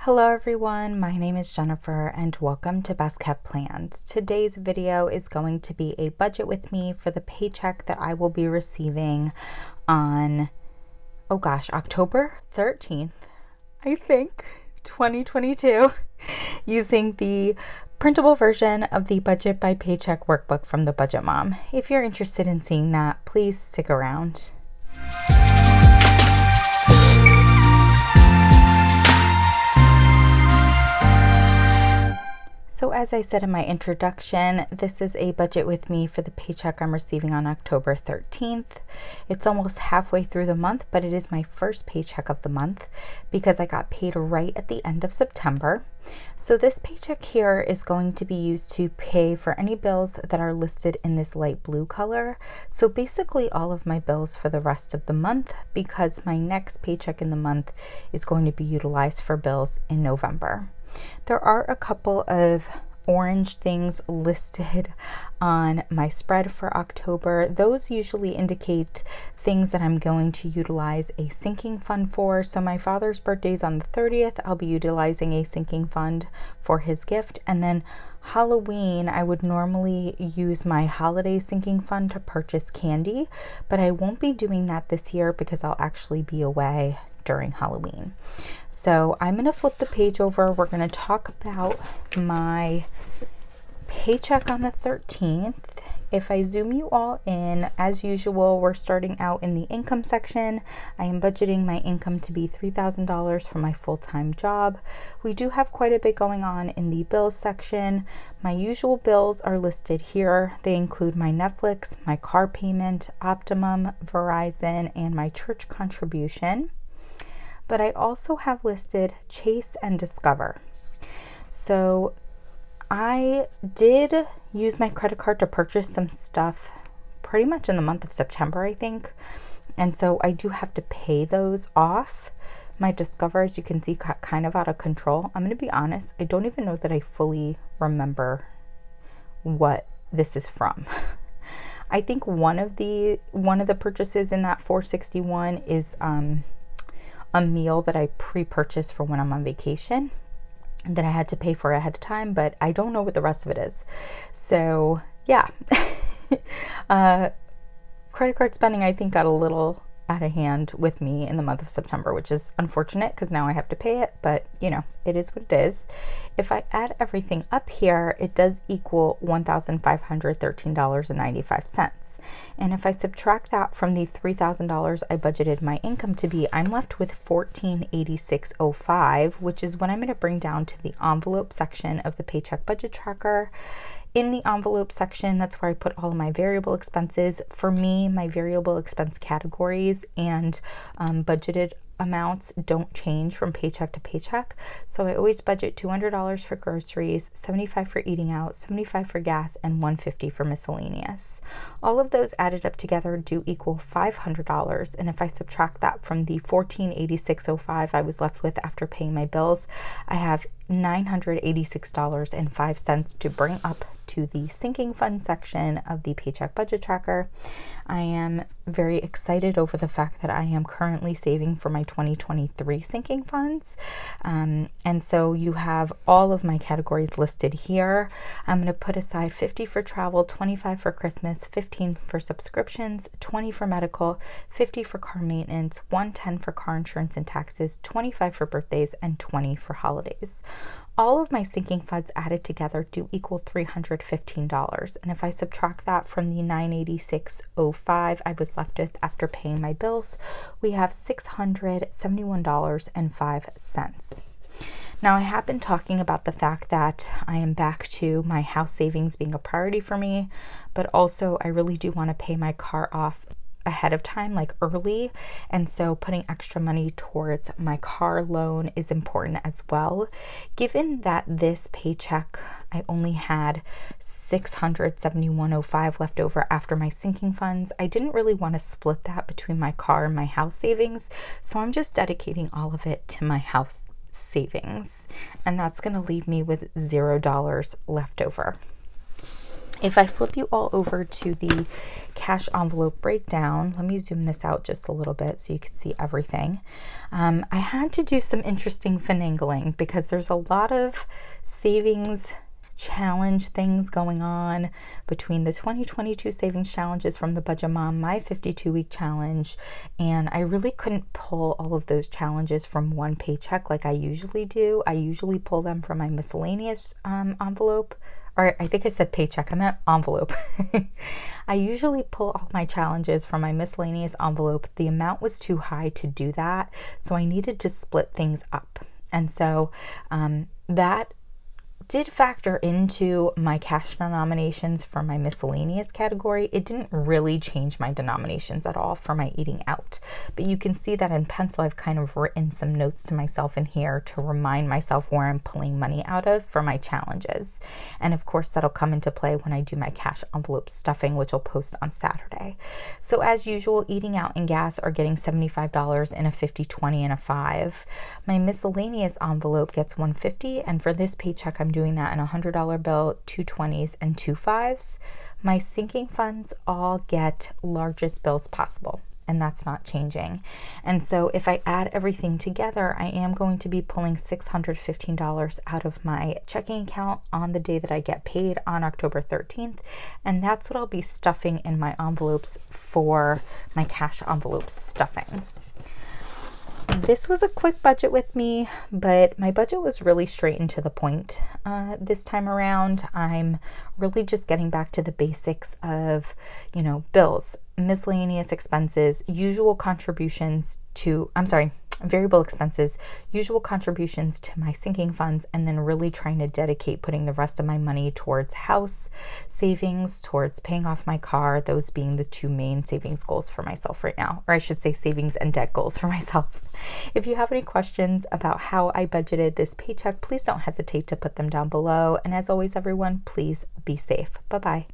Hello everyone, my name is Jennifer and welcome to Best Kept Plans. Today's video is going to be a budget with me for the paycheck that I will be receiving on, October 13th, I think, 2022, using the printable version of the Budget by Paycheck Workbook from the Budget Mom. If you're interested in seeing that, please stick around. So as I said in my introduction, this is a budget with me for the paycheck I'm receiving on October 13th. It's almost halfway through the month, but it is my first paycheck of the month because I got paid right at the end of September. So this paycheck here is going to be used to pay for any bills that are listed in this light blue color. So basically all of my bills for the rest of the month, because my next paycheck in the month is going to be utilized for bills in November. There are a couple of orange things listed on my spread for October. Those usually indicate things that I'm going to utilize a sinking fund for. So my father's birthday is on the 30th. I'll be utilizing a sinking fund for his gift. And then Halloween, I would normally use my holiday sinking fund to purchase candy, but I won't be doing that this year because I'll actually be away during Halloween. So I'm going to flip the page over. We're going to talk about my paycheck on the 13th. If I zoom you all in, as usual, we're starting out in the income section. I am budgeting my income to be $3,000 for my full-time job. We do have quite a bit going on in the bills section. My usual bills are listed here. They include my Netflix, my car payment, Optimum, Verizon, and my church contribution. But I also have listed Chase and Discover. So I did use my credit card to purchase some stuff pretty much in the month of September, I think. And so I do have to pay those off. My Discover, as you can see, got kind of out of control. I'm going to be honest, I don't even know that I fully remember what this is from. I think one of the purchases in that $461 is a meal that I pre-purchased for when I'm on vacation that I had to pay for ahead of time, but I don't know what the rest of it is. So yeah, credit card spending I think got a little out of hand with me in the month of September, which is unfortunate because now I have to pay it, but you know, it is what it is. If I add everything up here, it does equal $1,513.95. And if I subtract that from the $3,000 I budgeted my income to be, I'm left with $1,486.05, which is what I'm going to bring down to the envelope section of the Paycheck Budget Tracker. In the envelope section, that's where I put all of my variable expenses. For me, my variable expense categories and budgeted amounts don't change from paycheck to paycheck. So I always budget $200 for groceries, $75 for eating out, $75 for gas, and $150 for miscellaneous. All of those added up together do equal $500. And if I subtract that from the $1,486.05 I was left with after paying my bills, I have $986.05 to bring up to the sinking fund section of the Paycheck Budget Tracker. I am very excited over the fact that I am currently saving for my 2023 sinking funds. And so you have all of my categories listed here. I'm going to put aside $50 for travel, $25 for Christmas, $15 for subscriptions, $20 for medical, $50 for car maintenance, $110 for car insurance and taxes, $25 for birthdays, and $20 for holidays. All of my sinking funds added together do equal $315. And if I subtract that from the $986.05 I was left with after paying my bills, we have $671.05. Now, I have been talking about the fact that I am back to my house savings being a priority for me, but also I really do want to pay my car off ahead of time, like early, and so putting extra money towards my car loan is important as well. Given that this paycheck I only had $671.05 left over after my sinking funds, I didn't really want to split that between my car and my house savings, so I'm just dedicating all of it to my house savings, and that's going to leave me with $0 left over. If I flip you all over to the cash envelope breakdown, let me zoom this out just a little bit so you can see everything. I had to do some interesting finagling because there's a lot of savings challenge things going on between the 2022 savings challenges from the Budget Mom, my 52-week challenge, and I really couldn't pull all of those challenges from one paycheck like I usually do. I usually pull them from my miscellaneous envelope, or I think I said paycheck, I meant envelope. I usually pull all my challenges from my miscellaneous envelope. The amount was too high to do that, so I needed to split things up. And so that did factor into my cash denominations for my miscellaneous category. It didn't really change my denominations at all for my eating out, but you can see that in pencil I've kind of written some notes to myself in here to remind myself where I'm pulling money out of for my challenges. And of course that'll come into play when I do my cash envelope stuffing, which I'll post on Saturday. So as usual, eating out and gas are getting $75 in a 50, 20, and a 5. My miscellaneous envelope gets $150, and for this paycheck I'm doing that in a $100 bill, 2 20s, and 2 5s. My sinking funds all get largest bills possible, and that's not changing. And so if I add everything together, I am going to be pulling $615 out of my checking account on the day that I get paid on October 13th, and that's what I'll be stuffing in my envelopes for my cash envelope stuffing. This was a quick budget with me, but my budget was really straight and to the point this time around. I'm really just getting back to the basics of, bills, miscellaneous expenses, variable expenses, usual contributions to my sinking funds, and then really trying to dedicate putting the rest of my money towards house savings, towards paying off my car, those being the two main savings goals for myself right now, or I should say savings and debt goals for myself. If you have any questions about how I budgeted this paycheck, please don't hesitate to put them down below. And as always, everyone, please be safe. Bye-bye.